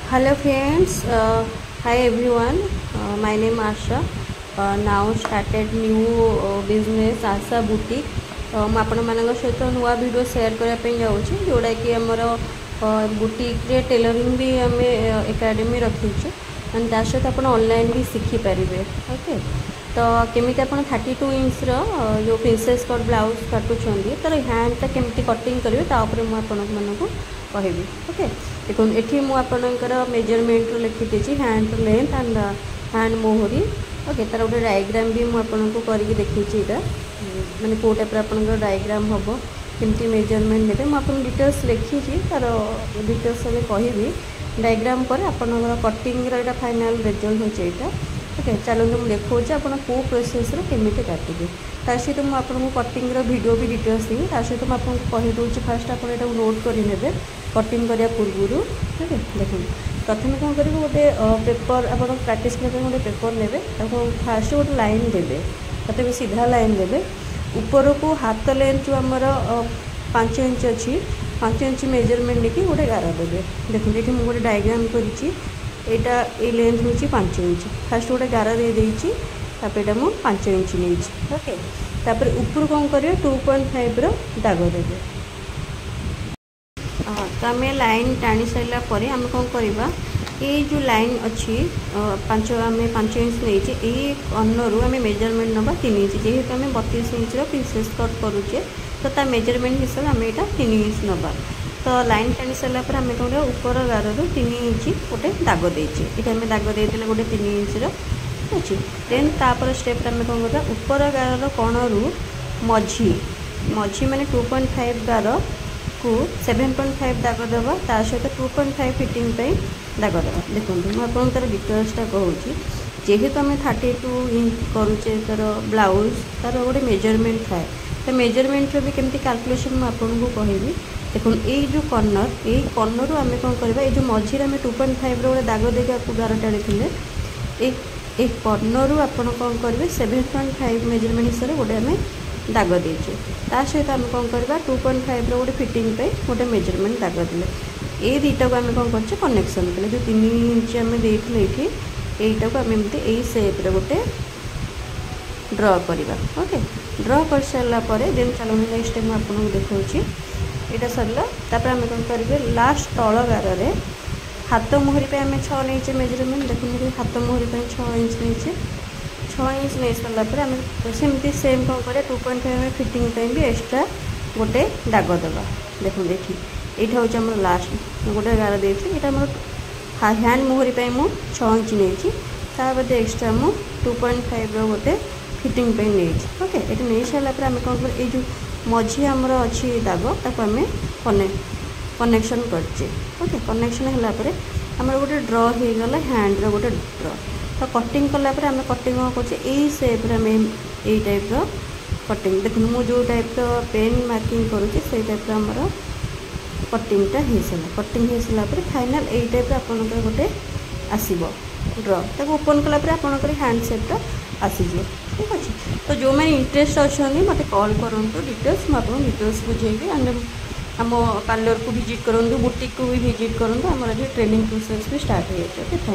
Hello friends, hi everyone. My name Asha. Now started new business Asha Boutique. ମୁଁ ଆପଣମାନଙ୍କ ସହିତ ନୂଆ video share କରିବା ପାଇଁ ଯାଉଛି ଯେଉଁଟାକି ଆମର ବୁଟିକ୍ରେ ଟେଲରିଂ ବି ଆମେ ଏକାଡେମୀ ରଖିଛୁ ଆଣ୍ଡ ତା ସହିତ ଆପଣ ଅନଲାଇନ୍ ବି ଶିଖିପାରିବେ। ଓକେ, ତ କେମିତି ଆପଣ 32 ଇଞ୍ଚର ଯେଉଁ ପ୍ରିନ୍ସେସ୍ କଟ୍ ବ୍ଲାଉଜ୍ କାଟୁଛନ୍ତି ତାର ହ୍ୟାଣ୍ଡଟା କେମିତି କଟିଂ କରିବେ ତା ଉପରେ ମୁଁ ଆପଣମାନଙ୍କୁ କହିବି। ଓକେ, ଦେଖନ୍ତୁ ଏଠି ମୁଁ ଆପଣଙ୍କର ମେଜରମେଣ୍ଟରୁ ଲେଖିଦେଇଛି ହ୍ୟାଣ୍ଡ ଲେନ୍ଥ ଆଣ୍ଡ ହ୍ୟାଣ୍ଡ ମୋହରି। ଓକେ, ତାର ଗୋଟେ ଡାଇଗ୍ରାମ ବି ମୁଁ ଆପଣଙ୍କୁ କରିକି ଦେଖେଇଛି। ଏଇଟା ମାନେ କେଉଁ ଟାଇପ୍ର ଆପଣଙ୍କର ଡାଇଗ୍ରାମ ହେବ, କେମିତି ମେଜରମେଣ୍ଟ ନେବେ ମୁଁ ଆପଣଙ୍କୁ ଡିଟେଲ୍ସ ଲେଖିଛି, ତାର ଡିଟେଲ୍ସ ଏବେ କହିବି। ଡାଇଗ୍ରାମ ପରେ ଆପଣଙ୍କର କଟିଂର ଏଇଟା ଫାଇନାଲ୍ ରେଜଲ୍ଟ ହେଉଛି ଏଇଟା। ଓକେ, ଚାଲନ୍ତୁ ମୁଁ ଦେଖାଉଛି ଆପଣ କେଉଁ ପ୍ରୋସେସ୍ରେ କେମିତି କାଟିବେ। ତା ସହିତ ମୁଁ ଆପଣଙ୍କୁ କଟିଂର ଭିଡ଼ିଓ ବି ଡିଟେଲ୍ସ ଦେବି। ତା ସହିତ ମୁଁ ଆପଣଙ୍କୁ କହିଦେଉଛି ଫାର୍ଷ୍ଟ ଆପଣ ଏଟାକୁ ନୋଟ୍ କରିନେବେ କଟିଂ କରିବା ପୂର୍ବରୁ। ଓକେ, ଦେଖନ୍ତୁ ପ୍ରଥମେ କ'ଣ କରିବେ, ଗୋଟେ ପେପର୍ ଆପଣ ପ୍ରାକ୍ଟିସ୍ କରିବା ପାଇଁ ଗୋଟେ ପେପର୍ ନେବେ, ତାକୁ ଫାର୍ଷ୍ଟ ଗୋଟେ ଲାଇନ୍ ଦେବେ, ତଥାପି ସିଧା ଲାଇନ୍ ଦେବେ। ଉପରକୁ ହାତ ଲେନ୍ଥ ଯେଉଁ ଆମର 5 ଇଞ୍ଚ ଅଛି, 5 ଇଞ୍ଚ ମେଜରମେଣ୍ଟ ନେଇକି ଗୋଟେ ଗାର ଦେବେ। ଦେଖନ୍ତୁ ଏଠି ମୁଁ ଗୋଟେ ଡାଇଗ୍ରାମ କରିଛି, এইটা এই লেন্থ হচ্ছে 5 ইঞ্চ। ফার্স্ট গোটে গার দিয়ে দিয়েছি, তারপরে এটা মু 5 ইঞ্চ নিয়েছি। ওকে, তারপরে উপর কম করবে 2.5 দাগ দেবে। তো আমি লাইন টানি সারা পরে আমি কম করা, এই যে লাইন অছি 5 ইঞ্চ নিয়েছি, এই কর্ণরু আমি মেজরমেন্ট নেবা 3 ইঞ্চ। যেহেতু আমি 32 ইঞ্চর প্রিন্সেস কট করুছে, তো তার মেজরমেন্ট হিসাবে আমি এটা 3 ইঞ্চ নেবা। तो लाइन टाणी सारा पर आम कौन ऊपर गार 3 इंच गोटे दाग देचे, ये आम दाग दे गोटे 3 इंचर अच्छी। देन तापर स्टेप आम कौन करवा, ऊपर गार कणरू मझी मझी मैंने 2.5 गार को 7.5 दाग देवा, ता सहित 2.5 फिटिंग दाग देवा। देखो मुझे तार डिटेल्सटा कहूँ, जेहेतु आम 32 इंच करुचे तार ब्लाउज, तार गोटे मेजरमेंट थाए, तो मेजरमेंट भी केमती कैलकुलेशन मुझे कहबी। देखो ये जो कर्नर, ये कर्नर आम कौन करवा, ये जो मझीरे आम 2.5 गोटे दाग देगा गार टाणी थे, कर्नर आपड़ कौन करेंगे 7.5 मेजरमेंट हिसाब से गोटे आम दाग देचे। ता सहित आम कौन करवा 2.5 गोटे फिटिंग गोटे मेजरमेंट दाग देले। ये दुटा को आम कौन कर कनेक्शन कले, जो 3 इंच आम देते ये यहीटा को आम एमती यही सेप्रे गोटे ड्र करवा। ओके, ड्र कर सारापर देन चलो नेक्स्ट टाइम आपको देखा यहाँ सरला। तापर आम कौन करेंगे लास्ट तल गार हाथ मुहरी पे आम 6 नहीं मेजरमेंट। देखो हाथ मुहरी 6 इंच नहीं, 6 इंच नहीं सारापर आम सेमती सेम कौन कर 2.5 फिटिंग भी एक्सट्रा गोटे दाग देवा। देखो देखी यहाँ हूँ आम लास्ट गोटे गार देती, यहाँ हैंड मुहरी मुझे 6 इंच नहीं, ताद एक्सट्रा मु 2.5 गोटे फिटिंग नहीं। ओके, ये नहीं सारापर आम कौन कर जो मझी आमर अच्छी दाग ताको आम कनेक्शन करचे। ओके, कनेक्शन है गोटे ड्र हो गला हैंड गोटे ड्र। तो कटिंग कलापर आम कटिंग करचे यही सेप्रे आम यही टाइप कटिंग। देखो मुझे जो टाइप पेन मार्किंग करुचे से टाइप आमर कटिंगटा हो सारा। कटिंग हो सारापर फाइनाल यही टाइप आपंकर गोटे आसब ड्र, ताको ओपन कलापर आपंकर हैंड सेप्टा आसीज। ठीक अच्छे, तो जो मैंने इंटरेस्ट अच्छा मत कॉल करूँ डिटेल्स, मुझे डिटेल्स बुझेबी। एंड आम पार्लर को विजिट करूँ, बुटीक को भी विजिट करूँ, आम ट्रेनिंग प्रोसेस भी स्टार्ट हो जाए। Okay, thank you.